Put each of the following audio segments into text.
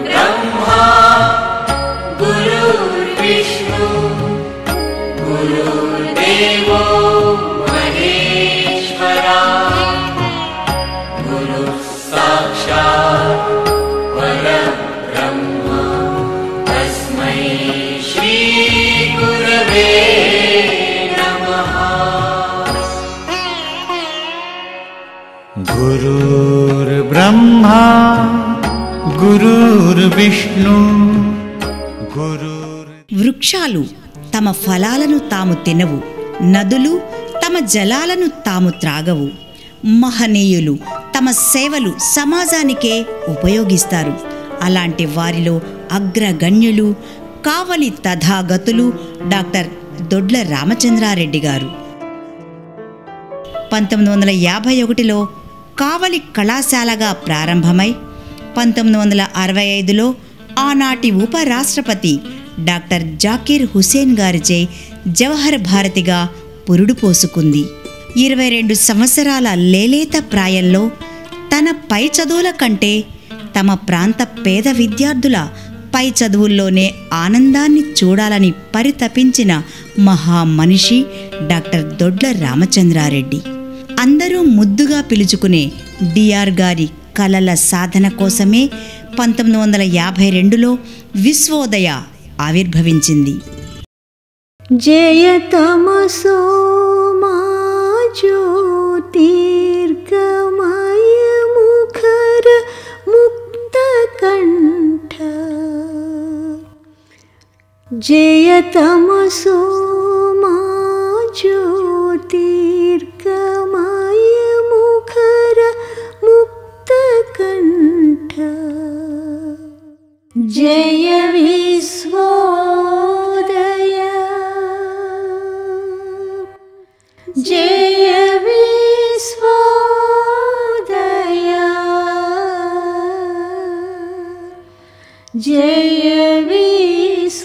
ब्रह्मा गुरुर्विष्णु गुरुर्देवो महेश्वरा गुरुः साक्षात् परब्रह्म तस्मै श्री गुरवे नमः। गुरुर्ब्रह्मा गुरुर्विष्णु వృక్షాలు తమ ఫలాలను తాము తినవు, నదులు తమ జలాలను తాము త్రాగవు. మహనీయులు తమ సేవలు సమాజానికే ఉపయోగిస్తారు. అలాంటి వారిలో అగ్రగణ్యులు కావలి తథాగతులు డాక్టర్ దొడ్ల రామచంద్రారెడ్డి గారు. 1951లో కావలి కళాశాలగా ప్రారంభమై 1965లో ఆనాటి ఉపరాష్ట్రపతి డాక్టర్ జాకీర్ హుసేన్ గారిచే జవహర్ భారతిగా పురుడు పోసుకుంది. 22 సంవత్సరాల లేలేత ప్రాయంలో తన పై చదువుల కంటే తమ ప్రాంత పేద విద్యార్థుల పై చదువుల్లోనే ఆనందాన్ని చూడాలని పరితపించిన మహామనిషి డాక్టర్ దొడ్ల రామచంద్రారెడ్డి. అందరూ ముద్దుగా పిలుచుకునే డిఆర్ గారి కలల సాధన కోసమే 1952లో విశ్వోదయ ఆవిర్భవించింది. జయతమసో మా జ్యోతిర్గమయ ముఖర ముక్తకంఠ జయతమసో మా జ్యోతిర్గమయ ముఖర ముక్తకంఠ జయ విశ్వోదయ జయ విశ్వోదయ జయ విశ్వోదయ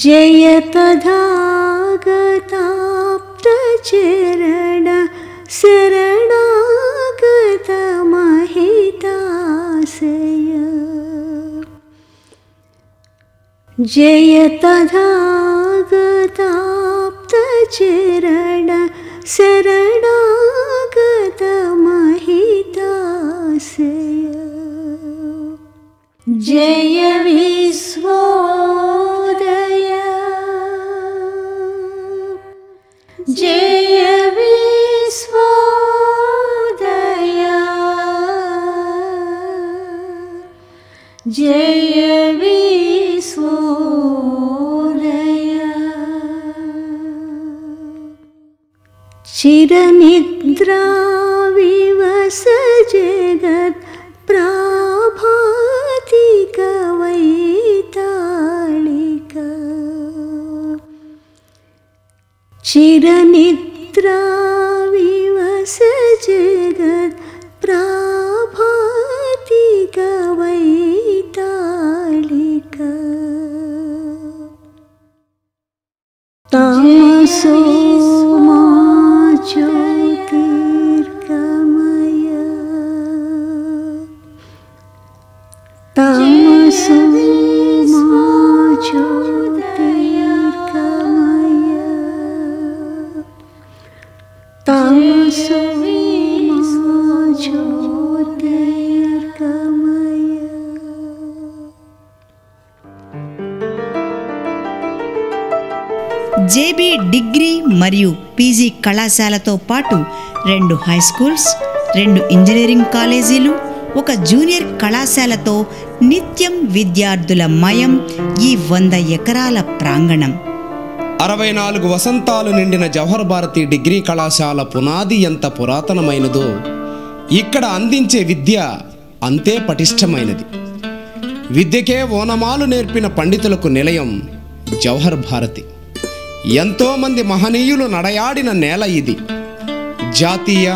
జయ తథాగతాప్త చరణ శరణాగత మహితాశయ జయ తథాగతాప్త చరణ శరణాగత మహితాశయ జయ విశ్వోదయ జయ విశ్వోదయ జయ విశ్వోదయ చిరనిద్రా వివస జగత్ ప్రాభాతి కవైతాళిక చిరనిద్రా వివస జగత్ ప్రాభాతి కవైతాళిక తమసో మా జ్యోతిర్గమయ తమసో మా జ్యోతిర్గమయ తమసో మా జ్యోతిర్గమయ. జేబీ డిగ్రీ మరియు పీజీ కళాశాలతో పాటు 2 హై స్కూల్స్, 2 ఇంజనీరింగ్ కాలేజీలు, 1 జూనియర్ కళాశాలతో నిత్యం విద్యార్థుల మయం ఈ 100 ఎకరాల ప్రాంగణం. 64 వసంతాలు నిండిన జవహర్ భారతి డిగ్రీ కళాశాల పునాది ఎంత పురాతనమైనదో ఇక్కడ అందించే విద్య అంతే పటిష్టమైనది. విద్యకే ఓనమాలు నేర్పిన పండితులకు నిలయం జవహర్ భారతి. ఎంతోమంది మహనీయులు నడయాడిన నేల ఇది. జాతీయ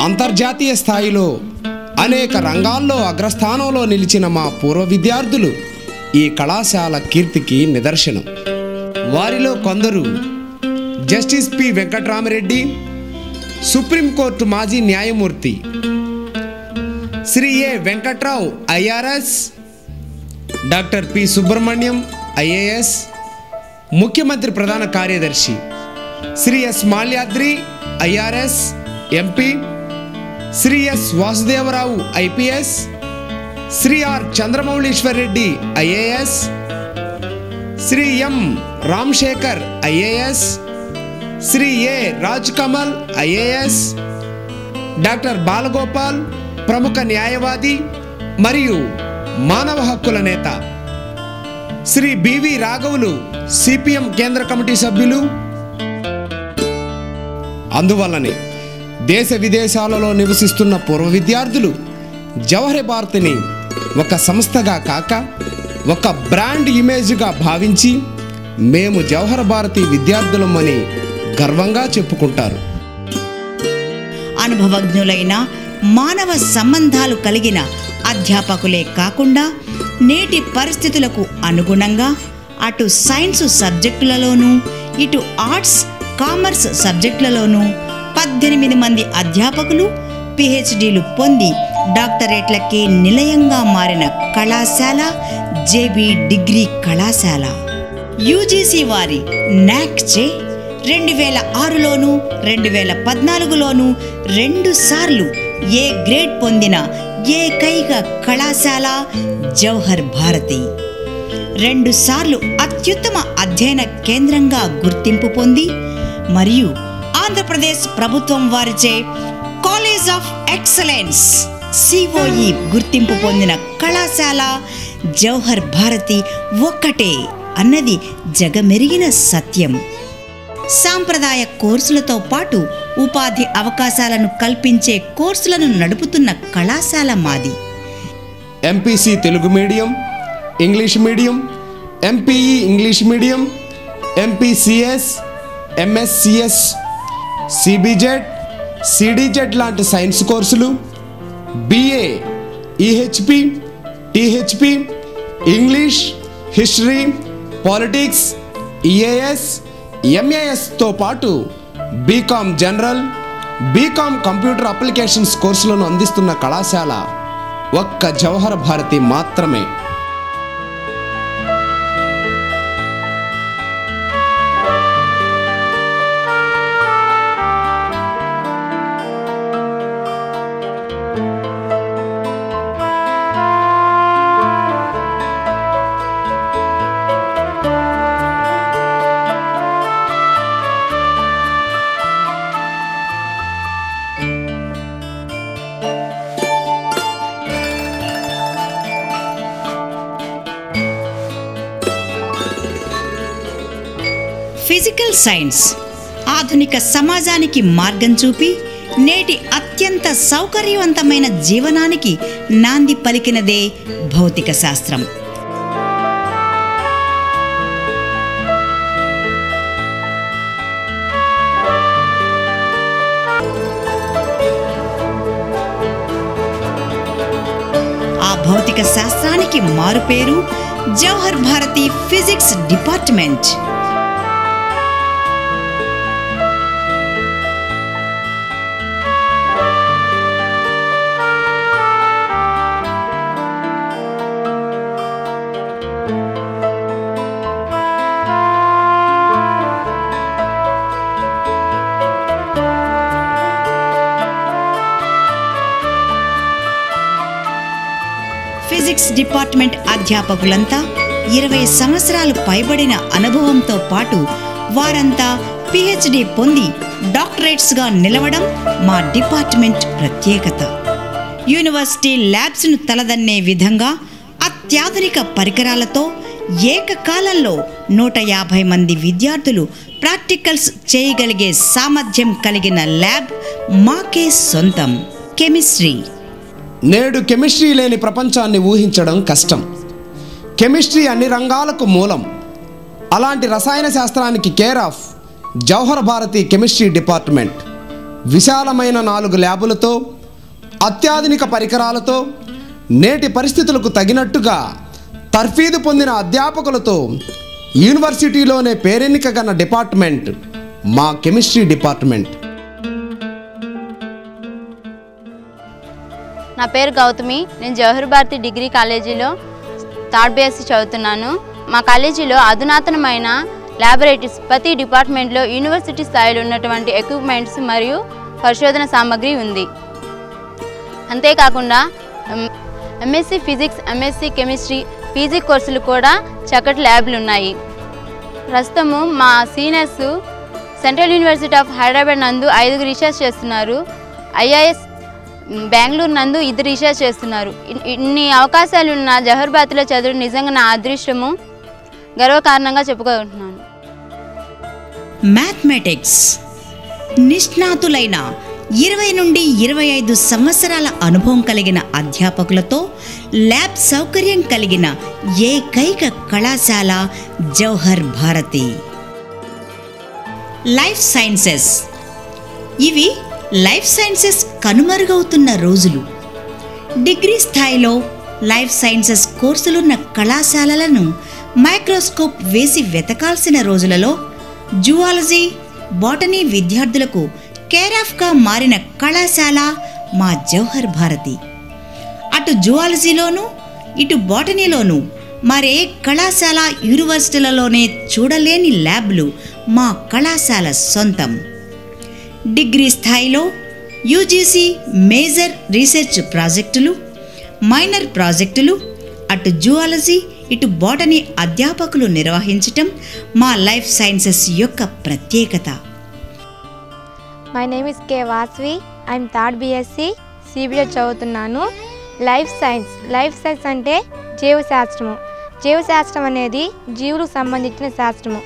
అంతర్జాతీయ స్థాయిలో అనేక రంగాల్లో అగ్రస్థానంలో నిలిచిన మా పూర్వ విద్యార్థులు ఈ కళాశాల కీర్తికి నిదర్శనం. వారిలో కొందరు జస్టిస్ పి వెంకట్రామరెడ్డి, సుప్రీంకోర్టు మాజీ న్యాయమూర్తి Shri A Venkatrao IRS, doctor P Subrahmanyam IAS, ముఖ్యమంత్రి ప్రధాన కార్యదర్శి Shri S Malyadri IRS MP, Shri S Vasudevarao IPS, Shri R Chandramouleeshwar Reddy IAS, Shri M Ramshekhar IAS, Shri A Raj Kamal IAS, doctor Balagopal ప్రముఖ న్యాయవాది మరియు మానవ హక్కుల నేత, శ్రీ బివి రాఘవులు సిపిఎం కేంద్ర కమిటీ సభ్యులు. అందువల్లనే దేశ విదేశాలలో నివసిస్తున్న పూర్వ విద్యార్థులు జవహర్ భారతిని ఒక సంస్థగా కాక ఒక బ్రాండ్ ఇమేజ్గా భావించి మేము జవహర్ భారతి విద్యార్థులమని గర్వంగా చెప్పుకుంటారు. అనుభవజ్ఞులైన మానవ సంబంధాలు కలిగిన అధ్యాపకులే కాకుండా నేటి పరిస్థితులకు అనుగుణంగా అటు సైన్స్ సబ్జెక్టులలోనూ ఇటు ఆర్ట్స్ కామర్స్ సబ్జెక్టులలోనూ 18 మంది అధ్యాపకులు పిహెచ్డీలు పొంది డాక్టరేట్లకి నిలయంగా మారిన కళాశాల జేబీ డిగ్రీ కళాశాల. యూజీసీ వారి నాక్ చే 2006లోను 2014లోను 2 సార్లు ఏ గ్రేడ్ పొందిన ఏకైక కళాశాల జవహర్ భారతి. 2 సార్లు అత్యుత్తమ అధ్యయన కేంద్రంగా గుర్తింపు పొంది మరియు ఆంధ్రప్రదేశ్ ప్రభుత్వం వారిచే కాలేజ్ ఆఫ్ ఎక్సలెన్స్ COE గుర్తింపు పొందిన కళాశాల జవహర్ భారతి ఒక్కటే అన్నది జగమెరిగిన సత్యం. సాంప్రదాయ కోర్సులతో పాటు ఉపాధి అవకాశాలను కల్పించే కోర్సులను నడుపుతున్న కళాశాల మాది. MPC Telugu medium, English medium, MPE English medium, MPCS, MSCS, CBZ, CDZ లాంటి సైన్స్ కోర్సులు, BA, EHP, THP, English, history, politics, EAS, ఎంఏఎస్తో పాటు BCom general, BCom computer applications కోర్సులను అందిస్తున్న కళాశాల ఒక్క జవహర్ భారతి మాత్రమే. ఫిజికల్ సైన్స్ ఆధునిక సమాజానికి మార్గం చూపి నేటి అత్యంత సౌకర్యవంతమైన జీవనానికి నాంది పలికినదే భౌతిక శాస్త్రం. ఆ భౌతిక శాస్త్రానికి మారుపేరు Jawahar Bharati physics department. Physics department అధ్యాపకులంతా 20 సంవత్సరాలు పైబడిన అనుభవంతో పాటు వారంతా పిహెచ్డి పొంది డాక్టరేట్స్గా నిలవడం మా డిపార్ట్మెంట్ ప్రత్యేకత. యూనివర్సిటీ ల్యాబ్స్ను తలదన్నే విధంగా అత్యాధునిక పరికరాలతో ఏకకాలంలో 150 మంది విద్యార్థులు ప్రాక్టికల్స్ చేయగలిగే సామర్థ్యం కలిగిన ల్యాబ్ మాకే సొంతం. కెమిస్ట్రీ. నేడు కెమిస్ట్రీ లేని ప్రపంచాన్ని ఊహించడం కష్టం. కెమిస్ట్రీ అన్ని రంగాలకు మూలం. అలాంటి రసాయన శాస్త్రానికి care of Jawahar Bharati chemistry department విశాలమైన 4 ల్యాబులతో, అత్యాధునిక పరికరాలతో, నేటి పరిస్థితులకు తగినట్టుగా తర్ఫీదు పొందిన అధ్యాపకులతో యూనివర్సిటీలోనే పేరెన్నికగన్న డిపార్ట్మెంట్ మా కెమిస్ట్రీ డిపార్ట్మెంట్. నా పేరు గౌతమి. నేను జవహర్ భారతి డిగ్రీ కాలేజీలో థర్డ్ BSc చదువుతున్నాను. మా కాలేజీలో అధునాతనమైన ల్యాబొరేటరీస్, ప్రతి డిపార్ట్మెంట్లో యూనివర్సిటీ స్థాయిలో ఉన్నటువంటి ఎక్విప్మెంట్స్ మరియు పరిశోధన సామగ్రి ఉంది. అంతేకాకుండా MSc physics, MSc chemistry, PG కోర్సులు కూడా చక్కటి ల్యాబ్లు ఉన్నాయి. ప్రస్తుతము మా seniors central university of Hyderabad నందు 5 రీసెర్చ్ చేస్తున్నారు. IIS బెంగళూరు నందు 2 రీసెర్చ్ చేస్తున్నారు. ఇన్ని అవకాశాలు ఉన్న జవహర్ భారతిలో చదవడం నిజంగా నా అదృష్టము, గర్వకారణంగా చెప్పుకుంటున్నాను. మ్యాథమెటిక్స్ నిష్ణాతులైన 20 నుండి 25 సంవత్సరాల అనుభవం కలిగిన అధ్యాపకులతో ల్యాబ్ సౌకర్యం కలిగిన ఏకైక కళాశాల జవహర్ భారతి. Life sciences. ఇవి లైఫ్ సైన్సెస్ కనుమరుగవుతున్న రోజులు. డిగ్రీ స్థాయిలో లైఫ్ సైన్సెస్ కోర్సులున్న కళాశాలలను మైక్రోస్కోప్ వేసి వెతకాల్సిన రోజులలో జువాలజీ, బాటనీ విద్యార్థులకు కేరాఫ్గా మారిన కళాశాల మా జవహర్ భారతి. అటు జువాలజీలోనూ ఇటు బాటనీలోనూ మరే కళాశాల యూనివర్సిటీలలోనే చూడలేని ల్యాబ్లు మా కళాశాల సొంతం. డిగ్రీ స్థాయిలో UGC మేజర్ రీసెర్చ్ ప్రాజెక్టులు, మైనర్ ప్రాజెక్టులు అటు జువాలజీ ఇటు బాటనీ అధ్యాపకులు నిర్వహించటం మా లైఫ్ సైన్సెస్ యొక్క ప్రత్యేకత. My name is K Vasvi. I'm third BSc CBA చదువుతున్నాను. లైఫ్ సైన్స్ అంటే జీవశాస్త్రము. జీవశాస్త్రం అనేది జీవులకు సంబంధించిన శాస్త్రము.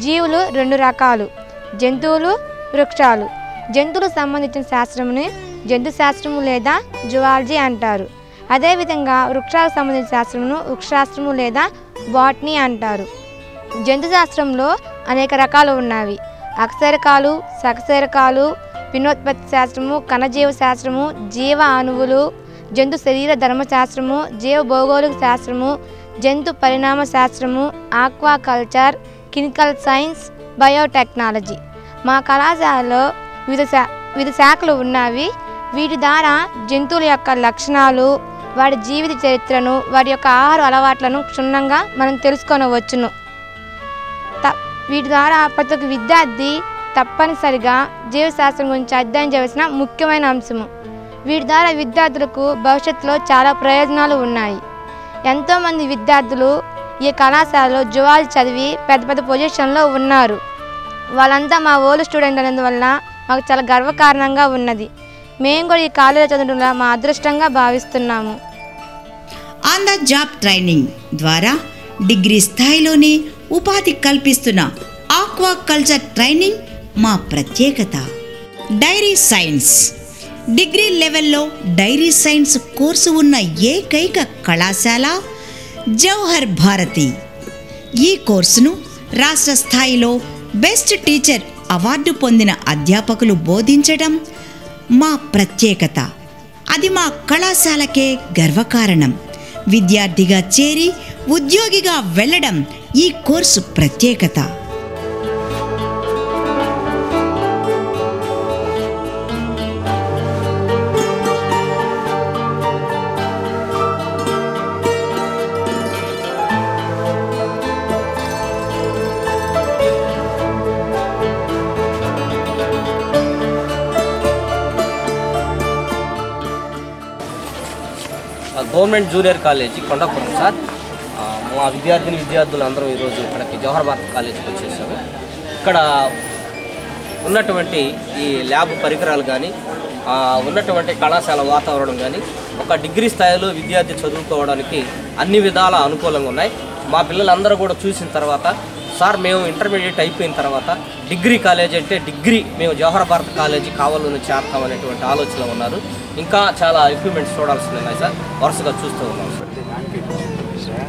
జీవులు 2 రకాలు, జంతువులు, వృక్షాలు. జంతువులకు సంబంధించిన శాస్త్రముని జంతు శాస్త్రము లేదా జువాలజీ అంటారు. అదేవిధంగా వృక్షాలకు సంబంధించిన శాస్త్రమును వృక్షశాస్త్రము లేదా బాటనీ అంటారు. జంతు శాస్త్రంలో అనేక రకాలు ఉన్నవి. అక్షరకాలు, సకశేరకాలు, పినోత్పత్తి శాస్త్రము, కణజీవ శాస్త్రము, జీవ అణువులు, జంతు శరీర ధర్మశాస్త్రము, జీవ భౌగోళిక శాస్త్రము, జంతు పరిణామ శాస్త్రము, ఆక్వాకల్చర్, కెమికల్ సైన్స్, బయోటెక్నాలజీ. మా కళాశాలలో వివిధ శాఖలు ఉన్నవి. వీటి ద్వారా జంతువుల యొక్క లక్షణాలు, వాటి జీవిత చరిత్రను, వాటి యొక్క ఆహార అలవాట్లను క్షుణ్ణంగా మనం తెలుసుకొనవచ్చును. వీటి ద్వారా ప్రతి ఒక్క విద్యార్థి తప్పనిసరిగా జీవశాస్త్రం గురించి అధ్యయనం చేయవలసిన ముఖ్యమైన అంశము. వీటి ద్వారా విద్యార్థులకు భవిష్యత్తులో చాలా ప్రయోజనాలు ఉన్నాయి. ఎంతోమంది విద్యార్థులు ఈ కళాశాలలో జువాలజీ చదివి పెద్ద పెద్ద పొజిషన్లో ఉన్నారు. వాళ్ళంతా మా ఓల్డ్ స్టూడెంట్ అనేందువల్ల మాకు చాలా గర్వకారణంగా ఉన్నది. మేము కూడా ఈ కాలేజీలో చదవడంలో మా అదృష్టంగా భావిస్తున్నాము. ఆన్ ద జాబ్ ట్రైనింగ్ ద్వారా డిగ్రీ స్థాయిలోనే ఉపాధి కల్పిస్తున్న ఆక్వాకల్చర్ ట్రైనింగ్ మా ప్రత్యేకత. Dairy science. డిగ్రీ లెవెల్లో డైరీ సైన్స్ కోర్సు ఉన్న ఏకైక కళాశాల జవహర్ భారతి. ఈ కోర్సును రాష్ట్ర స్థాయిలో బెస్ట్ టీచర్ అవార్డు పొందిన అధ్యాపకులు బోధించడం మా ప్రత్యేకత. అది మా కళాశాలకే గర్వకారణం. విద్యార్థిగా చేరి ఉద్యోగిగా వెళ్ళడం ఈ కోర్సు ప్రత్యేకత. Government junior college Kondapuram sir. మా విద్యార్థులు అందరం ఈరోజు ఇక్కడికి జవహర్ భారతి కాలేజీకి వచ్చేసాము. ఇక్కడ ఉన్నటువంటి ఈ ల్యాబ్ పరికరాలు కానీ, ఉన్నటువంటి కళాశాల వాతావరణం కానీ ఒక డిగ్రీ స్థాయిలో విద్యార్థి చదువుకోవడానికి అన్ని విధాల అనుకూలంగా ఉన్నాయి. మా పిల్లలందరూ కూడా చూసిన తర్వాత, సార్ మేము ఇంటర్మీడియట్ అయిపోయిన తర్వాత డిగ్రీ కాలేజీ అంటే మేము జవహర్ భారతి కాలేజీ కావాలని చేస్తామనేటువంటి ఆలోచనలో ఉన్నారు. ఇంకా చాలా ఎక్విప్మెంట్స్ చూడాల్సి ఉన్నాయి సార్, వరుసగా చూస్తూ ఉన్నాం సార్.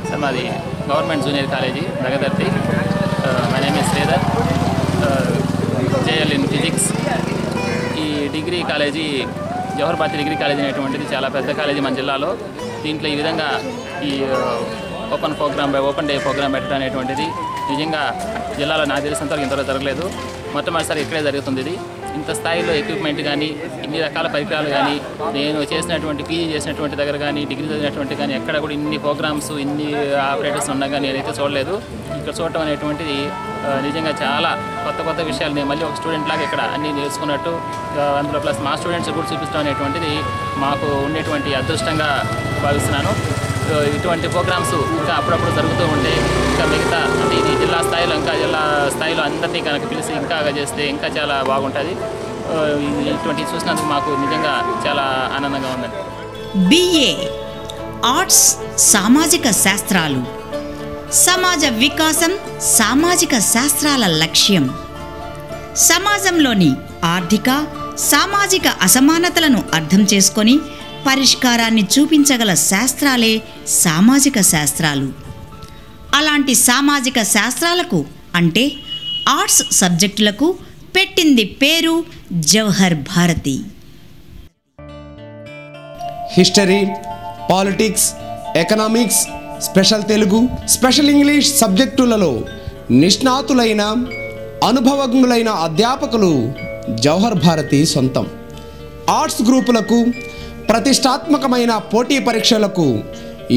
సార్ మాది government junior college Dagadarthi. My name is Sridhar, JL in physics. ఈ degree college Jawahar Bharati degree college అనేటువంటిది చాలా పెద్ద కాలేజీ మన జిల్లాలో. దీంట్లో ఈ విధంగా ఈ ఓపెన్ డే ప్రోగ్రామ్ పెట్టడం అనేటువంటిది నిజంగా జిల్లాలో నాకు తెలిసినంతవరకు ఇంతవరకు జరగలేదు. మొట్టమొదటిసారి ఇక్కడే జరుగుతుంది. ఇది ఇంత స్థాయిలో ఎక్విప్మెంట్ కానీ ఇన్ని రకాల పరికరాలు కానీ నేను చేసినటువంటి పీజీ చేసినటువంటి దగ్గర కానీ డిగ్రీ చదివినటువంటి కానీ ఎక్కడ కూడా ఇన్ని ప్రోగ్రామ్స్ ఇన్ని ఆపరేటర్స్ ఉన్నా కానీ నేనైతే చూడలేదు. ఇక్కడ చూడటం అనేటువంటిది నిజంగా చాలా కొత్త విషయాలు నేను మళ్ళీ ఒక స్టూడెంట్ లాగా ఇక్కడ అన్నీ నేర్చుకున్నట్టు, అందులో ప్లస్ మా స్టూడెంట్స్ కూడా చూపించడం అనేటువంటిది మాకు ఉండేటువంటి అదృష్టంగా భావిస్తున్నాను. ఇటువంటి ప్రోగ్రామ్స్ ఇంకా అప్పుడప్పుడు జరుగుతూ ఉంటే ఇంకా మిగతా అంటే ఇది జిల్లా స్థాయిలో ఇంకా జిల్లా స్థాయిలో అందరినీ కనుక పిలిచి ఇంకా చేస్తే ఇంకా చాలా బాగుంటుంది. ఇటువంటి చూసినందుకు మాకు నిజంగా చాలా ఆనందంగా ఉందండి. బిఏ ఆర్ట్స్ సామాజిక శాస్త్రాలు. సమాజ వికాసం సామాజిక శాస్త్రాల లక్ష్యం. సమాజంలోని ఆర్థిక సామాజిక అసమానతలను అర్థం చేసుకొని పరిష్కారాన్ని చూపించగల శాస్త్రాలే సామాజిక శాస్త్రాలు. అలాంటి సామాజిక శాస్త్రాలకు అంటే ఆర్ట్స్ సబ్జెక్టులకు పెట్టింది పేరు Jawahar Bharati. History, politics, economics, special Telugu, special English సబ్జెక్టులలో నిష్ణాతులైన అనుభవజ్ఞులైన అధ్యాపకులు జవహర్ భారతి సొంతం. ఆర్ట్స్ గ్రూపులకు ప్రతిష్టాత్మకమైన పోటీ పరీక్షలకు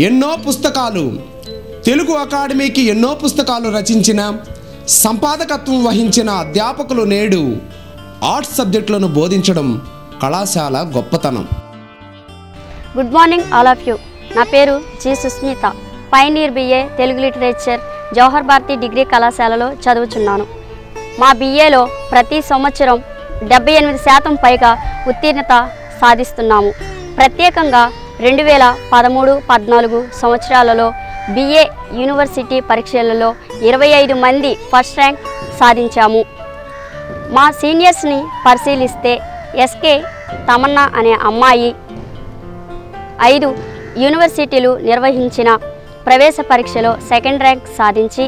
ఎన్నో పుస్తకాలు, తెలుగు అకాడమీకి ఎన్నో పుస్తకాలు రచించిన సంపాదకత్వం వహించిన అధ్యాపకులు నేడు ఆర్ట్స్ సబ్జెక్టులను బోధించడం కళాశాల గొప్పతనం. Good morning all of you. నా పేరు G Susmita. Final year BA Telugu literature Jawahar Bharati degree కళాశాలలో చదువుచున్నాను. మా బిఏలో ప్రతి సంవత్సరం 78% పైగా ఉత్తీర్ణత సాధిస్తున్నాము. ప్రత్యేకంగా 2013-14 సంవత్సరాలలో బిఏ యూనివర్సిటీ పరీక్షలలో 25 మంది ఫస్ట్ ర్యాంక్ సాధించాము. మా సీనియర్స్ని పరిశీలిస్తే ఎస్కే తమన్నా అనే అమ్మాయి 5 యూనివర్సిటీలు నిర్వహించిన ప్రవేశ పరీక్షలో సెకండ్ ర్యాంక్ సాధించి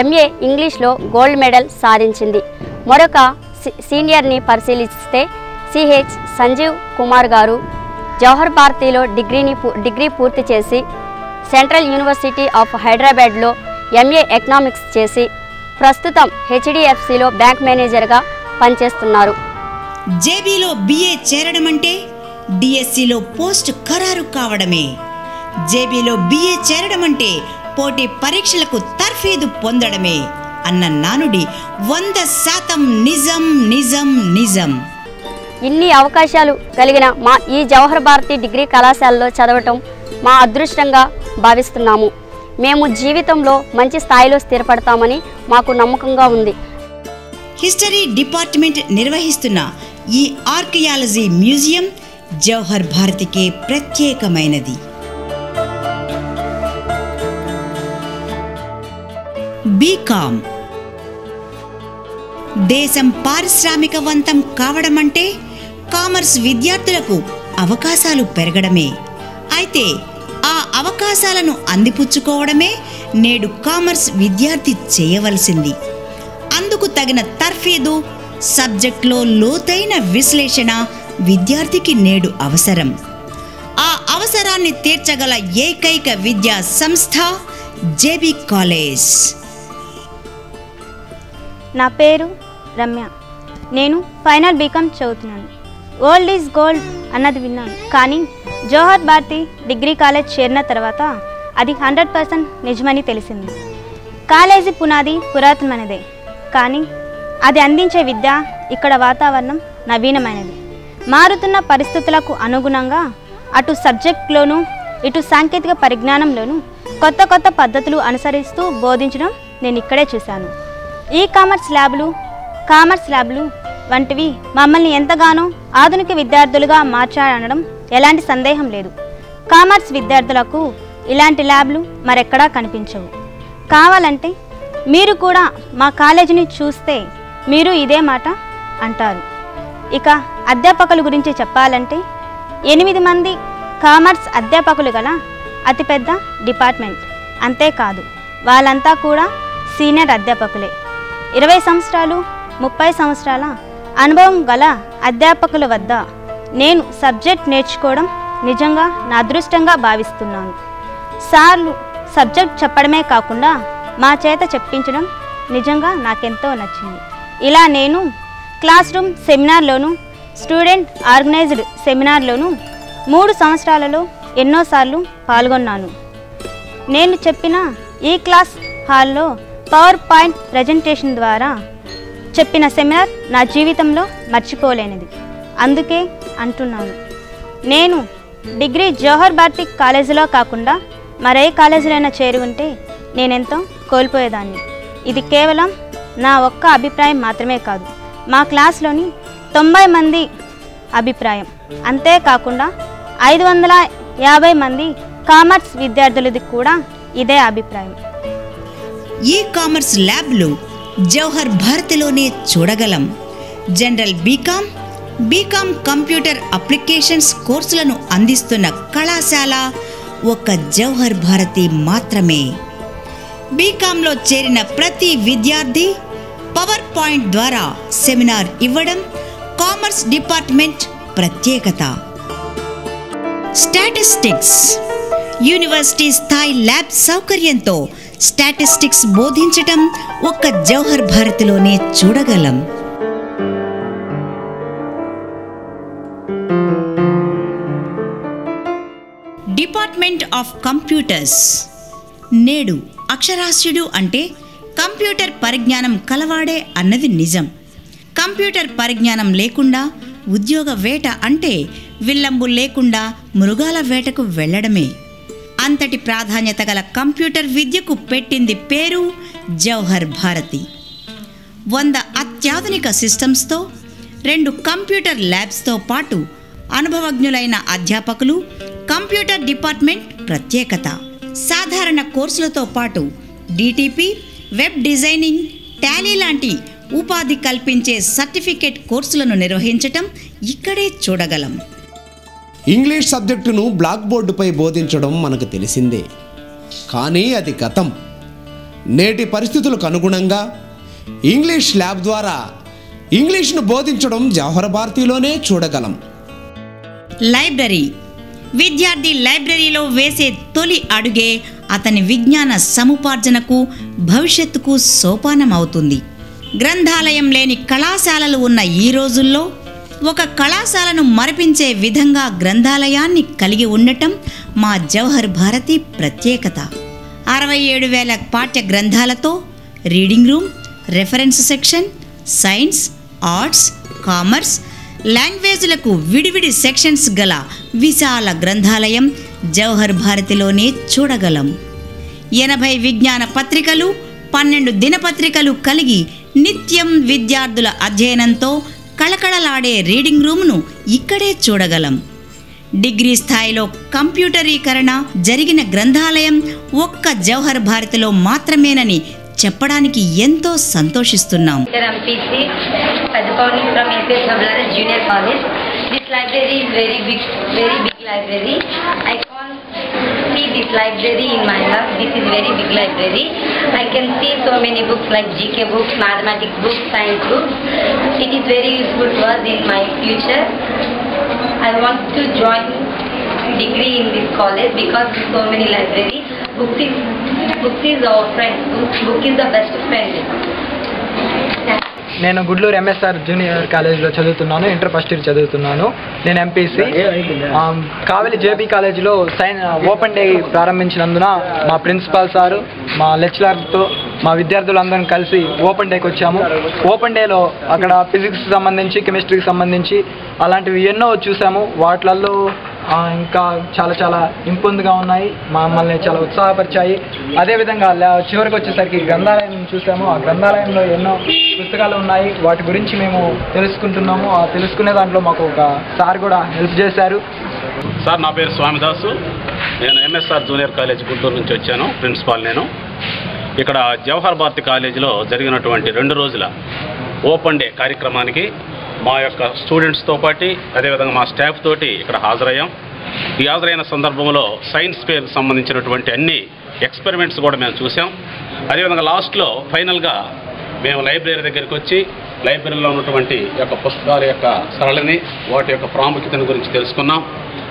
ఎంఏ ఇంగ్లీష్లో గోల్డ్ మెడల్ సాధించింది. మరొక సీనియర్ని పరిశీలిస్తే సిహెచ్ సంజీవ్ కుమార్ గారు జవహర్ భారతిలో డిగ్రీ పూర్తి చేసి సెంట్రల్ యూనివర్సిటీ ఆఫ్ హైదరాబాద్లో ఎంఏ ఎకనామిక్స్ చేసి ప్రస్తుతం హెచ్డిఎఫ్సిలో బ్యాంక్ మేనేజర్గా పనిచేస్తున్నారు. జేబీలో బిఏ చేరడం అంటే డిఎస్సిలో పోస్ట్ ఖరారు కావడమే. జేబీలో బిఏ చేరడం అంటే పోటీ పరీక్షలకు తర్ఫీదు పొందడమే అన్న నానుడి 100% నిజం నిజం నిజం. ఇన్ని అవకాశాలు కలిగిన మా ఈ జవహర్ భారతి డిగ్రీ కళాశాలలో చదవటం మా అదృష్టంగా భావిస్తున్నాము. మేము జీవితంలో మంచి స్థాయిలో స్థిరపడతామని మాకు నమ్మకంగా ఉంది. హిస్టరీ డిపార్ట్మెంట్ నిర్వహిస్తున్న ఈ ఆర్కియాలజీ మ్యూజియం జవహర్ భారతికే ప్రత్యేకమైనది. బీకామ్. దేశం పారిశ్రామికవంతం కావడం అంటే కామర్స్ విద్యార్థులకు అవకాశాలు పెరగడమే. అయితే ఆ అవకాశాలను అందిపుచ్చుకోవడమే నేడు కామర్స్ విద్యార్థి చేయవలసింది. అందుకు తగిన తర్ఫీదు, సబ్జెక్టులో లోతైన విశ్లేషణ విద్యార్థికి నేడు అవసరం. ఆ అవసరాన్ని తీర్చగల ఏకైక విద్యా సంస్థ జేబీ కాలేజ్. నా పేరు రమ్య. నేను ఫైనల్ బీకామ్ చదువుతున్నాను. ఓల్డ్ ఈజ్ గోల్డ్ అన్నది విన్నాను, కానీ జవహర్ భారతి డిగ్రీ కాలేజ్ చేరిన తర్వాత అది 100% నిజమని తెలిసింది. కాలేజీ పునాది పురాతనమైనదే, కానీ అది అందించే విద్య, ఇక్కడ వాతావరణం నవీనమైనది. మారుతున్న పరిస్థితులకు అనుగుణంగా అటు సబ్జెక్టులోనూ ఇటు సాంకేతిక పరిజ్ఞానంలోనూ కొత్త పద్ధతులు అనుసరిస్తూ బోధించడం నేను ఇక్కడే చూశాను. కామర్స్ ల్యాబ్లు వంటివి మమ్మల్ని ఎంతగానో ఆధునిక విద్యార్థులుగా మార్చాలనడం ఎలాంటి సందేహం లేదు. కామర్స్ విద్యార్థులకు ఇలాంటి ల్యాబ్లు మరెక్కడా కనిపించవు. కావాలంటే మీరు కూడా మా కాలేజీని చూస్తే మీరు ఇదే మాట అంటారు. ఇక అధ్యాపకుల గురించి చెప్పాలంటే 8 మంది కామర్స్ అధ్యాపకులు గల అతిపెద్ద డిపార్ట్మెంట్. అంతేకాదు వాళ్ళంతా కూడా సీనియర్ అధ్యాపకులే. 20 సంవత్సరాలు 30 సంవత్సరాల అనుభవం గల అధ్యాపకుల వద్ద నేను సబ్జెక్ట్ నేర్చుకోవడం నిజంగా నా అదృష్టంగా భావిస్తున్నాను. సార్లు సబ్జెక్ట్ చెప్పడమే కాకుండా మా చేత చెప్పించడం నిజంగా నాకెంతో నచ్చింది. ఇలా నేను క్లాస్ రూమ్ సెమినార్లోను స్టూడెంట్ ఆర్గనైజ్డ్ సెమినార్లోను 3 సంవత్సరాలలో ఎన్నోసార్లు పాల్గొన్నాను. నేను చెప్పిన ఈ క్లాస్ హాల్లో పవర్ పాయింట్ ప్రజెంటేషన్ ద్వారా చెప్పిన సెమినార్ నా జీవితంలో మర్చిపోలేనిది. అందుకే అంటున్నాను, నేను డిగ్రీ జవహర్ భారతి కాలేజీలో కాకుండా మరే కాలేజీలైనా చేరి ఉంటే నేనెంతో కోల్పోయేదాన్ని. ఇది కేవలం నా ఒక్క అభిప్రాయం మాత్రమే కాదు, మా క్లాస్లోని 90 మంది అభిప్రాయం. అంతేకాకుండా 550 మంది కామర్స్ విద్యార్థులది కూడా ఇదే అభిప్రాయం. ఈ కామర్స్ ల్యాబ్లు జవహర్ భారతిలోనే చూడగలం. జనరల్ బీకామ్ కంప్యూటర్ అప్లికేషన్స్ కోర్సులను అందిస్తున్న కళాశాల ఒక్క జవహర్ భారతి మాత్రమే. బీకాంలో చేరిన ప్రతి విద్యార్థి పవర్ పాయింట్ ద్వారా సెమినార్ ఇవ్వడం కామర్స్ డిపార్ట్మెంట్ ప్రత్యేకత. స్టాటిస్టిక్స్ యూనివర్సిటీ స్థాయి ల్యాబ్ సౌకర్యంతో స్టాటిస్టిక్స్ బోధించటం ఒక్క జవహర్ భారతిలోనే చూడగలం. Department of computers. నేడు అక్షరాస్యుడు అంటే కంప్యూటర్ పరిజ్ఞానం కలవాడే అన్నది నిజం. కంప్యూటర్ పరిజ్ఞానం లేకుండా ఉద్యోగ వేట అంటే విల్లంబు లేకుండా మృగాల వేటకు వెళ్లడమే. అంతటి ప్రాధాన్యత గల కంప్యూటర్ విద్యకు పెట్టింది పేరు జవహర్ భారతి. 100 అత్యాధునిక సిస్టమ్స్తో 2 కంప్యూటర్ ల్యాబ్స్తో పాటు అనుభవజ్ఞులైన అధ్యాపకులు కంప్యూటర్ డిపార్ట్మెంట్ ప్రత్యేకత. సాధారణ కోర్సులతో పాటు డిటిపి, వెబ్ డిజైనింగ్, టాలీ లాంటి ఉపాధి కల్పించే సర్టిఫికేట్ కోర్సులను నిర్వహించటం ఇక్కడే చూడగలం. ఇంగ్లీష్ సబ్జెక్టును బ్లాక్ బోర్డుపై బోధించడం మనకు తెలిసిందే, కానీ అది గతం. నేటి పరిస్థితులకు అనుగుణంగా ఇంగ్లీష్ ల్యాబ్ ద్వారా ఇంగ్లీష్ను బోధించడం జవహర్ భారతిలోనే చూడగలం. లైబ్రరీ. విద్యార్థి లైబ్రరీలో వేసే తొలి అడుగే అతని విజ్ఞాన సముపార్జనకు, భవిష్యత్తుకు సోపానమవుతుంది. గ్రంథాలయం లేని కళాశాలలు ఉన్న ఈ రోజుల్లో ఒక కళాశాలను మరిపించే విధంగా గ్రంథాలయాన్ని కలిగి ఉండటం మా జవహర్ భారతి ప్రత్యేకత. 67,000 పాఠ్య గ్రంథాలతో reading room, reference section, science, arts, commerce, లాంగ్వేజ్లకు విడివిడి సెక్షన్స్ గల విశాల గ్రంథాలయం జవహర్ భారతిలోనే చూడగలం. 80 విజ్ఞాన పత్రికలు, 12 దినపత్రికలు కలిగి నిత్యం విద్యార్థుల అధ్యయనంతో కళకళలాడే రీడింగ్ రూమ్ను ఇక్కడే చూడగలం. డిగ్రీ స్థాయిలో కంప్యూటరీకరణ జరిగిన గ్రంథాలయం ఒక్క జవహర్ భారతిలో మాత్రమేనని చెప్పడానికి ఎంతో సంతోషిస్తున్నాం. See this library in my lab. This is very big library. I can see so many books like GK books, mathematics books, science books. It is very useful to us in my future. I want to join degree in this college because so many library. Books is our friend. Book is the best friend. నేను Gudluru MSR junior కాలేజీలో చదువుతున్నాను. Inter first year చదువుతున్నాను. నేను MPC. కావలి JB కాలేజీలో open day ప్రారంభించినందున మా principal sir, మా లెక్చరర్తో, మా విద్యార్థులందరం కలిసి ఓపెన్ డేకి వచ్చాము. ఓపెన్ డేలో అక్కడ ఫిజిక్స్కి సంబంధించి, కెమిస్ట్రీకి సంబంధించి అలాంటివి ఎన్నో చూసాము. వాటిలలో ఇంకా చాలా ఇంపుగా ఉన్నాయి, మమ్మల్ని చాలా ఉత్సాహపరిచాయి. అదేవిధంగా చివరికి వచ్చేసరికి గ్రంథాలయం చూసాము. ఆ గ్రంథాలయంలో ఎన్నో పుస్తకాలు ఉన్నాయి, వాటి గురించి మేము తెలుసుకుంటున్నాము. ఆ తెలుసుకునే దాంట్లో మాకు ఒక సార్ కూడా హెల్ప్ చేశారు. సార్, నా పేరు స్వామిదాసు. నేను ఎంఎస్ఆర్ జూనియర్ కాలేజ్ గుంటూరు నుంచి వచ్చాను. ప్రిన్సిపాల్ నేను. ఇక్కడ జవహర్ భారతి కాలేజీలో జరిగినటువంటి 2 రోజుల ఓపెన్ డే కార్యక్రమానికి మా యొక్క స్టూడెంట్స్తో పాటు అదేవిధంగా మా స్టాఫ్ తోటి ఇక్కడ హాజరయ్యాం. ఈ హాజరైన సందర్భంలో సైన్స్ ఫేర్కి సంబంధించినటువంటి అన్ని ఎక్స్పెరిమెంట్స్ కూడా మేము చూసాం. అదేవిధంగా లాస్ట్లో ఫైనల్గా మేము లైబ్రరీ దగ్గరికి వచ్చి లైబ్రరీలో ఉన్నటువంటి యొక్క పుస్తకాల యొక్క సరళిని, వాటి యొక్క ప్రాముఖ్యతను గురించి తెలుసుకున్నాం.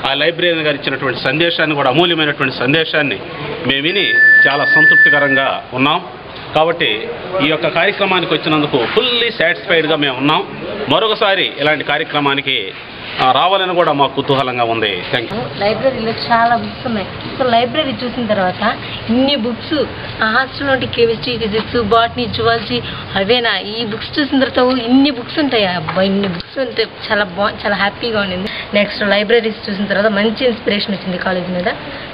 ఆ లైబ్రరీ గారు ఇచ్చినటువంటి సందేశాన్ని కూడా, అమూల్యమైనటువంటి సందేశాన్ని మేము విని చాలా సంతృప్తికరంగా ఉన్నాం. కాబట్టి ఈ యొక్క కార్యక్రమానికి వచ్చినందుకు ఫుల్లీ సాటిస్ఫైడ్గా మేము ఉన్నాం. మరొకసారి ఇలాంటి కార్యక్రమానికి రావాలని కూడా మాకు కుతూహలంగా ఉంది. Thank you. లైబ్రరీలో చాలా బుక్స్ ఉన్నాయి. సో లైబ్రరీ చూసిన తర్వాత ఇన్ని బుక్స్ ఆ హాస్టల్లో ఉంటే కెమిస్ట్రీ, ఫిజిక్స్, బాటనీ, జువాలజీ అవేనా, ఈ బుక్స్ చూసిన తర్వాత ఇన్ని బుక్స్ ఉంటాయి, అబ్బా ఇన్ని బుక్స్ ఉంటే చాలా హ్యాపీగా ఉండింది. నెక్స్ట్ లైబ్రరీస్ చూసిన తర్వాత మంచి ఇన్స్పిరేషన్ వచ్చింది కాలేజ్ మీద.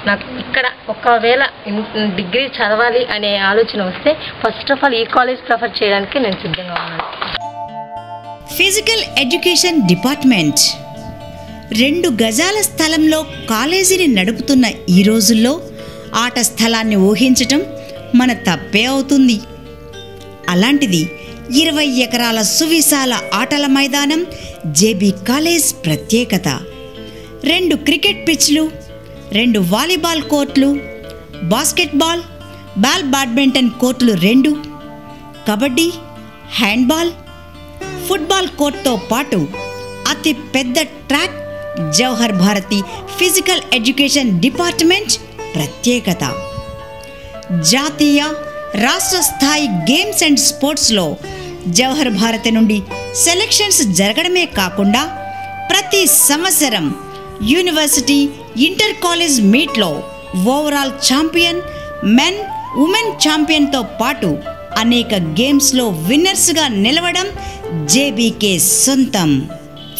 నాకు ఇక్కడ ఒకవేళ డిగ్రీ చదవాలి అనే ఆలోచన వస్తే ఫస్ట్ ఆఫ్ ఆల్ ఈ కాలేజ్ ప్రిఫర్ చేయడానికి నేను సిద్ధంగా ఉన్నాను. ఫిజికల్ ఎడ్యుకేషన్ డిపార్ట్మెంట్ 2 గజాల స్థలంలో కాలేజీని నడుపుతున్న ఈ రోజుల్లో ఆట స్థలాన్ని ఊహించటం మన తప్పే అవుతుంది. అలాంటిది 20 ఎకరాల సువిశాల ఆటల మైదానం జేబీ కాలేజ్ ప్రత్యేకత. 2 క్రికెట్ పిచ్లు, 2 వాలీబాల్ కోర్టులు, బాస్కెట్బాల్, బ్యాడ్మింటన్ కోర్టులు 2, కబడ్డీ, హ్యాండ్బాల్, ఫుట్బాల్ కోర్టుతో పాటు అతి పెద్ద track Jawahar Bharati physical education department ప్రత్యేకత. జాతీయ రాష్ట్ర స్థాయి గేమ్స్ అండ్ స్పోర్ట్స్లో జవహర్ భారతి నుండి సెలక్షన్స్ జరగడమే కాకుండా ప్రతి సంవత్సరం యూనివర్సిటీ ఇంటర్ కాలేజ్ మీట్లో ఓవరాల్ ఛాంపియన్, మెన్, ఉమెన్ ఛాంపియన్తో పాటు అనేక గేమ్స్లో విన్నర్స్గా నిలవడం జేబీకే సొంతం.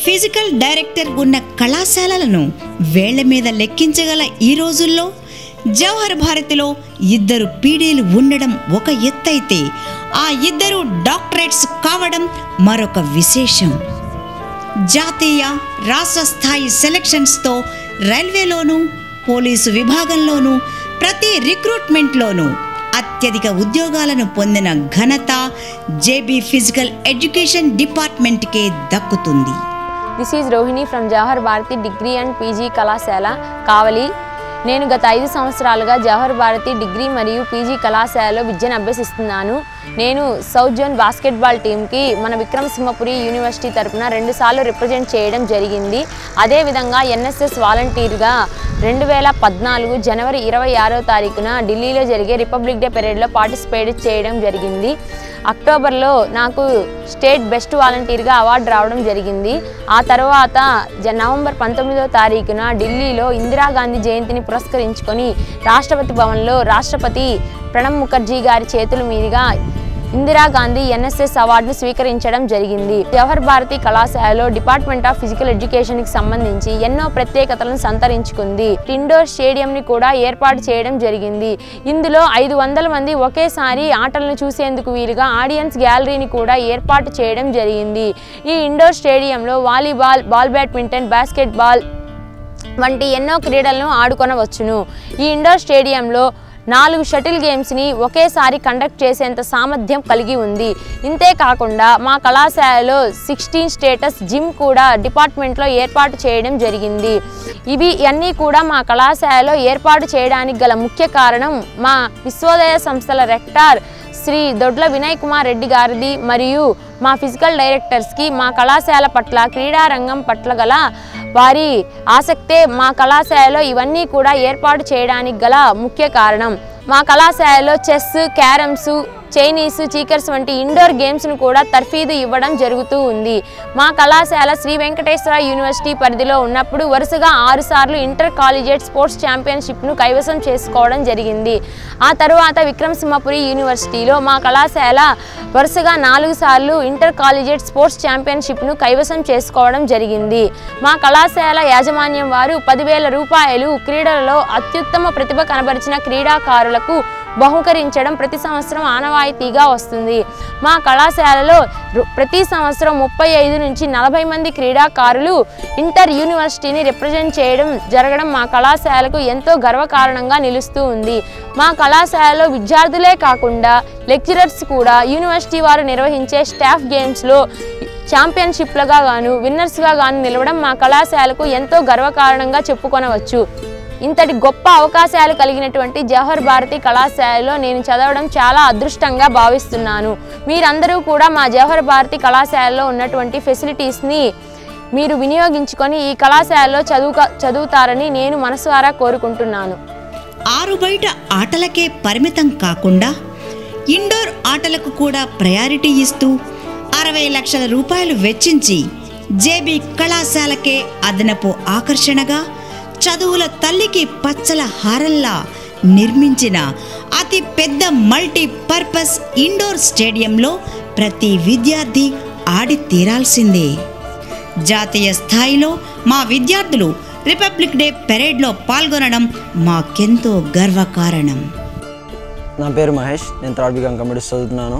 ఫిజికల్ డైరెక్టర్ ఉన్న కళాశాలలను వేళ్ల మీద లెక్కించగల ఈ రోజుల్లో జవహర్ భారతిలో 2 పీడీలు ఉండడం ఒక ఎత్తైతే ఆ 2 డాక్టరేట్స్ కావడం మరొక విశేషం. జాతీయ రాష్ట్ర స్థాయి సెలక్షన్స్తో రైల్వేలోనూ, పోలీసు విభాగంలోనూ, ప్రతి రిక్రూట్మెంట్లోనూ అత్యధిక ఉద్యోగాలను పొందిన ఘనత జేబీ ఫిజికల్ ఎడ్యుకేషన్ డిపార్ట్మెంట్కే దక్కుతుంది. This is Rohini from Jawahar Bharati Degree and PG కళాశాల కావలి. నేను గత 5 సంవత్సరాలుగా జవహర్ భారతి డిగ్రీ మరియు పీజీ కళాశాలలో విద్యను అభ్యసిస్తున్నాను. నేను సౌత్ జోన్ బాస్కెట్బాల్ టీంకి మన విక్రమసింహపురి యూనివర్సిటీ తరపున 2 సార్లు రిప్రజెంట్ చేయడం జరిగింది. అదేవిధంగా ఎన్ఎస్ఎస్ వాలంటీర్గా 2014 జనవరి 26వ తారీఖున ఢిల్లీలో జరిగే రిపబ్లిక్ డే పెరేడ్లో పార్టిసిపేట్ చేయడం జరిగింది. అక్టోబర్లో నాకు స్టేట్ బెస్ట్ వాలంటీర్గా అవార్డు రావడం జరిగింది. ఆ తర్వాత నవంబర్ 19వ తారీఖున ఢిల్లీలో ఇందిరాగాంధీ జయంతిని పురస్కరించుకొని రాష్ట్రపతి భవన్లో రాష్ట్రపతి ప్రణబ్ ముఖర్జీ గారి చేతుల మీదుగా ఇందిరాగాంధీ ఎన్ఎస్ఎస్ అవార్డును స్వీకరించడం జరిగింది. జవహర్ భారతి కళాశాలలో డిపార్ట్మెంట్ ఆఫ్ ఫిజికల్ ఎడ్యుకేషన్కి సంబంధించి ఎన్నో ప్రత్యేకతలను సంతరించుకుంది. ఇండోర్ స్టేడియంని కూడా ఏర్పాటు చేయడం జరిగింది. ఇందులో 500 మంది ఒకేసారి ఆటలను చూసేందుకు వీలుగా ఆడియన్స్ గ్యాలరీని కూడా ఏర్పాటు చేయడం జరిగింది. ఈ ఇండోర్ స్టేడియంలో వాలీబాల్, బాల్ బ్యాడ్మింటన్, బాస్కెట్బాల్ వంటి ఎన్నో క్రీడలను ఆడుకొనవచ్చును. ఈ ఇండోర్ స్టేడియంలో 4 షటిల్ గేమ్స్ని ఒకేసారి కండక్ట్ చేసేంత సామర్థ్యం కలిగి ఉంది. ఇంతేకాకుండా మా కళాశాలలో 16 స్టేటస్ జిమ్ కూడా డిపార్ట్మెంట్లో ఏర్పాటు చేయడం జరిగింది. ఇవి అన్నీ కూడా మా కళాశాలలో ఏర్పాటు చేయడానికి గల ముఖ్య కారణం మా విశ్వోదయ సంస్థల రెక్టార్ శ్రీ దొడ్ల వినయ్ కుమార్ రెడ్డి గారిది మరియు మా ఫిజికల్ డైరెక్టర్స్కి మా కళాశాల పట్ల, క్రీడారంగం పట్ల గల వారి ఆసక్తే మా కళాశాలలో ఇవన్నీ కూడా ఏర్పాటు చేయడానికి గల ముఖ్య కారణం. మా కళాశాలలో చెస్, క్యారమ్స్, చైనీస్, చీకర్స్ వంటి ఇండోర్ గేమ్స్ను కూడా తర్ఫీదు ఇవ్వడం జరుగుతూ ఉంది. మా కళాశాల శ్రీ వెంకటేశ్వర యూనివర్సిటీ పరిధిలో ఉన్నప్పుడు వరుసగా 6 సార్లు ఇంటర్ కాలేజియేట్ స్పోర్ట్స్ ఛాంపియన్షిప్ను కైవసం చేసుకోవడం జరిగింది. ఆ తరువాత విక్రమసింహపురి యూనివర్సిటీలో మా కళాశాల వరుసగా 4 సార్లు ఇంటర్ కాలేజియేట్ స్పోర్ట్స్ ఛాంపియన్షిప్ను కైవసం చేసుకోవడం జరిగింది. మా కళాశాల యాజమాన్యం వారు 10,000 రూపాయలు క్రీడలలో అత్యుత్తమ ప్రతిభ కనబరిచిన క్రీడాకారులకు బహుకరించడం ప్రతి సంవత్సరం ఆనవాయితీగా వస్తుంది. మా కళాశాలలో ప్రతి సంవత్సరం 35 నుంచి 40 మంది క్రీడాకారులు ఇంటర్ యూనివర్సిటీని రిప్రజెంట్ చేయడం జరగడం మా కళాశాలకు ఎంతో గర్వకారణంగా నిలుస్తూ ఉంది. మా కళాశాలలో విద్యార్థులే కాకుండా లెక్చరర్స్ కూడా యూనివర్సిటీ వారు నిర్వహించే స్టాఫ్ గేమ్స్లో ఛాంపియన్షిప్లుగా గాను, విన్నర్స్గా గాను నిలవడం మా కళాశాలకు ఎంతో గర్వకారణంగా చెప్పుకొనవచ్చు. ఇంతటి గొప్ప అవకాశాలు కలిగినటువంటి జవహర్ భారతి కళాశాలలో నేను చదవడం చాలా అదృష్టంగా భావిస్తున్నాను. మీరందరూ కూడా మా జవహర్ భారతి కళాశాలలో ఉన్నటువంటి ఫెసిలిటీస్ని మీరు వినియోగించుకొని ఈ కళాశాలలో చదువుతారని నేను మనసారా కోరుకుంటున్నాను. ఆరు బయట ఆటలకే పరిమితం కాకుండా ఇండోర్ ఆటలకు కూడా ప్రయారిటీ ఇస్తూ 60 లక్షల రూపాయలు వెచ్చించి జేబీ కళాశాలకే అదనపు ఆకర్షణగా చదువుల తల్లికి పచ్చల హారల్లా నిర్మించిన అతి పెద్ద మల్టీపర్పస్ ఇండోర్ స్టేడియంలో ప్రతి విద్యార్థి ఆడి తీరాల్సిందే. జాతీయ స్థాయిలో మా విద్యార్థులు రిపబ్లిక్ డే పెరేడ్లో పాల్గొనడం మాకెంతో గర్వకారణం. నా పేరు మహేష్. నేను థర్డ్ బీకామ్ కంప్యూటర్స్ చదువుతున్నాను.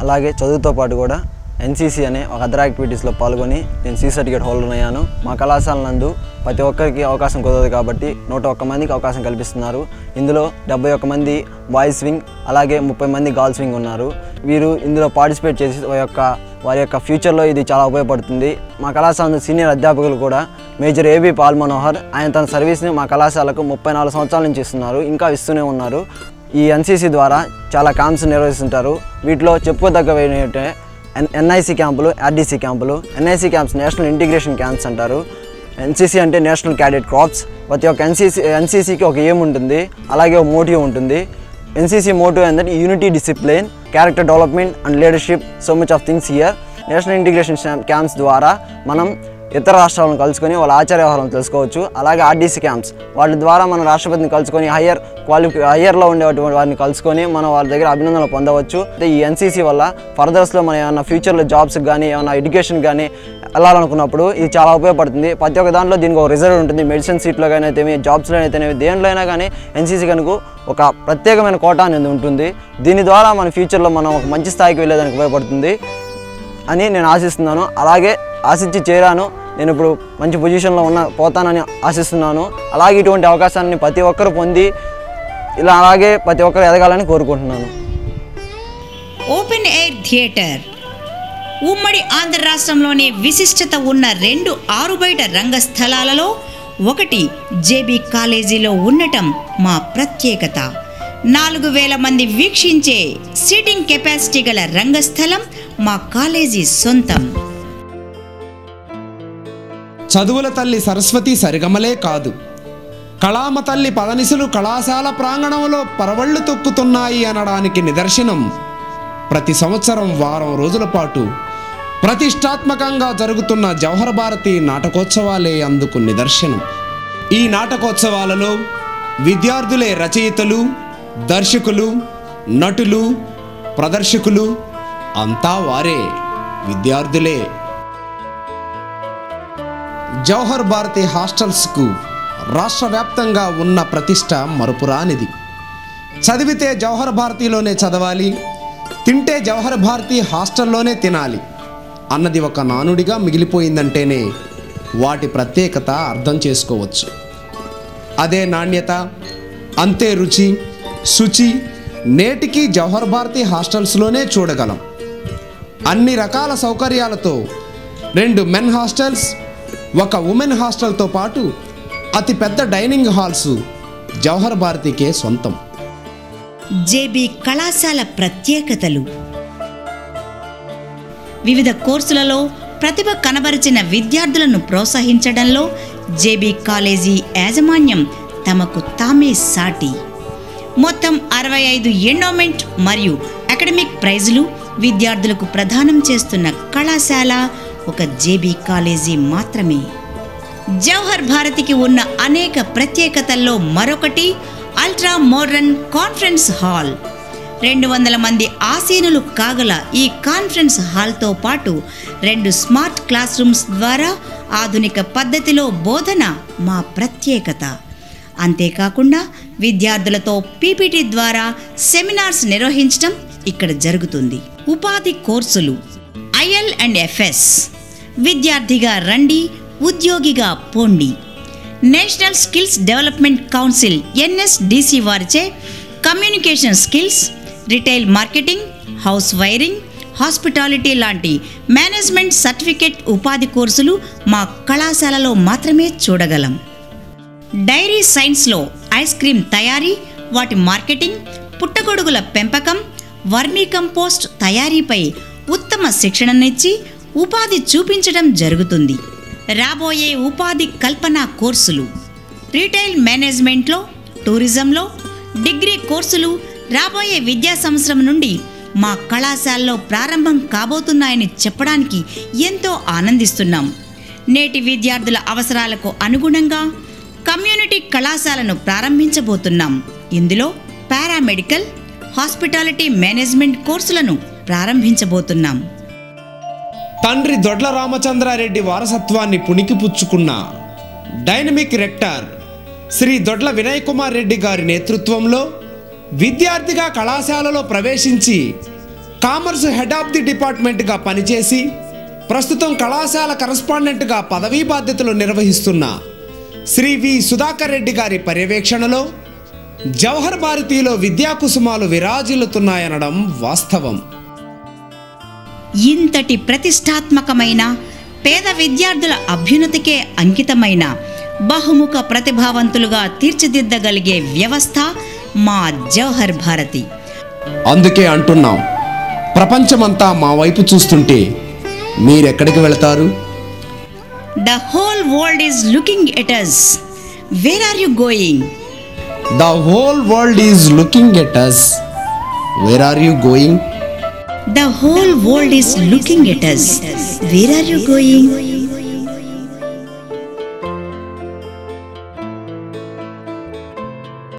అలాగే చదువుతో పాటు కూడా ఎన్సీసీ అనే ఒక అదర్ యాక్టివిటీస్లో పాల్గొని నేను సి సర్టిఫికేట్ హోల్డర్ అయ్యాను. మా కళాశాల నందు ప్రతి ఒక్కరికి అవకాశం కుదరదు కాబట్టి 101 మందికి అవకాశం కల్పిస్తున్నారు. ఇందులో 71 మంది బాయ్స్ వింగ్, అలాగే 30 మంది గర్ల్స్ వింగ్ ఉన్నారు. వీరు ఇందులో పార్టిసిపేట్ చేసి వారి యొక్క ఫ్యూచర్లో ఇది చాలా ఉపయోగపడుతుంది. మా కళాశాల సీనియర్ అధ్యాపకులు కూడా మేజర్ ఏబీ పాల్ మనోహర్, ఆయన తన సర్వీస్ని మా కళాశాలకు 34 సంవత్సరాల నుంచి ఇస్తున్నారు, ఇంకా ఇస్తూనే ఉన్నారు. ఈ ఎన్సీసీ ద్వారా చాలా క్యాంప్స్ నిర్వహిస్తుంటారు. వీటిలో చెప్పుకోదగ్గవి ఏంటంటే ఎన్ఐసి క్యాంపులు, ఆర్డీసీ క్యాంపులు. NIC camps national integration camps అంటారు. ఎన్సీసీ అంటే నేషనల్ క్యాడెట్ క్రాప్స్. ప్రతి ఒక్క ఎన్సీసీకి ఒక ఎయిమ్ ఉంటుంది, అలాగే ఒక మోటివ్ ఉంటుంది. ఎన్సీసీ మోటివ్ ఏంటంటే unity, discipline, character development and leadership, so much of things here. National integration camps ద్వారా మనం ఇతర రాష్ట్రాలను కలుసుకొని వాళ్ళ ఆచార వ్యవహారాలను తెలుసుకోవచ్చు. అలాగే ఆర్డీసీ క్యాంప్స్, వాటి ద్వారా మన రాష్ట్రపతిని కలుసుకొని హయ్యర్లో ఉండేటువంటి వారిని కలుసుకొని మనం వాళ్ళ దగ్గర అభినందనలు పొందవచ్చు. ఈ ఎన్సీసీ వల్ల ఫర్దర్స్లో మనం ఏమైనా ఫ్యూచర్లో జాబ్స్కి కానీ ఏమైనా ఎడ్యుకేషన్ కానీ వెళ్ళాలనుకున్నప్పుడు ఇది చాలా ఉపయోగపడుతుంది. ప్రతి ఒక్క దాంట్లో దీనికి ఒక రిజర్వ్ ఉంటుంది. మెడిసిన్ సీట్లో కానీ అయితేమి, జాబ్స్లో అయితేనేమి, దేంట్లో అయినా కానీ ఎన్సీసీ కనుక ఒక ప్రత్యేకమైన కోటా అనేది ఉంటుంది. దీని ద్వారా మన ఫ్యూచర్లో మనం ఒక మంచి స్థాయికి వెళ్ళేదానికి ఉపయోగపడుతుంది అని నేను ఆశిస్తున్నాను. అలాగే ఆశించి చేరాను. నేను ఇప్పుడు మంచి పొజిషన్లో పోతానని ఆశిస్తున్నాను. అలాగే ఇటువంటి అవకాశాన్ని ప్రతి ఒక్కరు పొంది ఇలా అలాగే ప్రతి ఒక్కరు ఎదగాలని కోరుకుంటున్నాను. ఓపెన్ ఎయిర్ థియేటర్ ఉమ్మడి ఆంధ్ర రాష్ట్రంలోని విశిష్టత ఉన్న 2 ఆరుబయట రంగస్థలాలలో ఒకటి జేబీ కాలేజీలో ఉండటం మా ప్రత్యేకత. 4000 మంది వీక్షించే సీటింగ్ కెపాసిటీ గల రంగస్థలం మా కాలేజీ సొంతం. చదువుల తల్లి సరస్వతి సరిగమలే కాదు, కళామ తల్లి పదనిసులు కళాశాల ప్రాంగణంలో పరవళ్లు తొక్కుతున్నాయి అనడానికి నిదర్శనం ప్రతి సంవత్సరం వారం రోజుల పాటు ప్రతిష్టాత్మకంగా జరుగుతున్న జవహర్ భారతి నాటకోత్సవాలే అందుకు నిదర్శనం. ఈ నాటకోత్సవాలలో విద్యార్థులే రచయితలు, దర్శకులు, నటులు, ప్రదర్శకులు, అంతా వారే విద్యార్థులే. జవహర్ భారతి హాస్టల్స్కు రాష్ట్ర వ్యాప్తంగా ఉన్న ప్రతిష్ట మరుపురానిది. చదివితే జవహర్ భారతిలోనే చదవాలి, తింటే జవహర్ భారతి హాస్టల్లోనే తినాలి అన్నది ఒక నానుడిగా మిగిలిపోయిందంటేనే వాటి ప్రత్యేకత అర్థం చేసుకోవచ్చు. అదే నాణ్యత, అంతే రుచి, శుచి నేటికి జవహర్ భారతి హాస్టల్స్లోనే చూడగలం. అన్ని రకాల సౌకర్యాలతో 2 మెన్ హాస్టల్స్, 1 ఉమెన్ హాస్టల్తో పాటు అతిపెద్ద డైనింగ్ హాల్స్ జవహర్ భారతికే సొంతం. జేబీ కళాశాల ప్రత్యేకతలు. వివిధ కోర్సులలో ప్రతిభ కనబరిచిన విద్యార్థులను ప్రోత్సహించడంలో జేబీ కాలేజీ యాజమాన్యం తమకు తామే సాటి. మొత్తం 65 ఎండోమెంట్ మరియు అకాడమిక్ ప్రైజులు విద్యార్థులకు ప్రదానం చేస్తున్న కళాశాల ఒక జేబీ కాలేజీ మాత్రమే. జవహర్ భారతికి ఉన్న అనేక ప్రత్యేకతల్లో మరొకటి అల్ట్రా మోడర్న్ కాన్ఫరెన్స్ హాల్. 200 మంది ఆసీనులు కాగల ఈ కాన్ఫరెన్స్ హాల్తో పాటు 2 స్మార్ట్ క్లాస్ రూమ్స్ ద్వారా ఆధునిక పద్ధతిలో బోధన మా ప్రత్యేకత. అంతేకాకుండా విద్యార్థులతో పీపీటీ ద్వారా సెమినార్స్ నిర్వహించడం ఇక్కడ జరుగుతుంది. ఉపాధి కోర్సులు IL&FS, విద్యార్థిగా రండి, ఉద్యోగిగా పోండి. National skills development council NSDC వారిచే communication skills, retail marketing, house wiring, hospitality లాంటి మేనేజ్మెంట్ సర్టిఫికేట్ ఉపాధి కోర్సులు మా కళాశాలలో మాత్రమే చూడగలం. డైరీ సైన్స్లో ఐస్ క్రీమ్ తయారీ, వాటి మార్కెటింగ్, పుట్టగొడుగుల పెంపకం, వర్మీ కంపోస్ట్ తయారీపై ఉత్తమ శిక్షణనిచ్చి ఉపాధి చూపించడం జరుగుతుంది. రాబోయే ఉపాధి కల్పన కోర్సులు రీటైల్ మేనేజ్మెంట్లో, టూరిజంలో డిగ్రీ కోర్సులు రాబోయే విద్యా సంవత్సరం నుండి మా కళాశాలలో ప్రారంభం కాబోతున్నాయని చెప్పడానికి ఎంతో ఆనందిస్తున్నాం. నేటి విద్యార్థుల అవసరాలకు అనుగుణంగా కమ్యూనిటీ కళాశాలను ప్రారంభించబోతున్నాం. ఇందులో పారామెడికల్, హాస్పిటాలిటీ మేనేజ్మెంట్ కోర్సులను ప్రారంభించబోతున్నాం. తండ్రి దొడ్ల రామచంద్రారెడ్డి వారసత్వాన్ని పుణికిపుచ్చుకున్న డైనమిక్ రెక్టర్ శ్రీ దొడ్ల వినయ్ కుమార్ రెడ్డి గారి నేతృత్వంలో విద్యార్థిగా కళాశాలలో ప్రవేశించి కామర్స్ హెడ్ ఆఫ్ ది డిపార్ట్మెంట్గా పనిచేసి ప్రస్తుతం కళాశాల కరస్పాండెంట్గా పదవీ బాధ్యతలు నిర్వహిస్తున్న శ్రీ వి సుధాకర్ రెడ్డి గారి పర్యవేక్షణలో జవహర్ భారతిలో విద్యాకుసుమాలు విరాజిల్లుతున్నాయనడం వాస్తవం. ఇంతటి ప్రతిష్టాత్మకమైన పేద విద్యార్థుల అభ్యున్నతికే అంకితమైన బహుముఖ ప్రతిభావంతులుగా తీర్చిదిద్దగలిగే వ్యవస్థ మా జవహర్ భారతి. అందుకే అంటున్నాం, ప్రపంచమంతా మా వైపు చూస్తుంటే మీరెక్కడికి వెళతారు? The whole world is looking at us. Where are you going? The whole world is looking at us. Where are you going? The whole world is looking at us. Where are you going?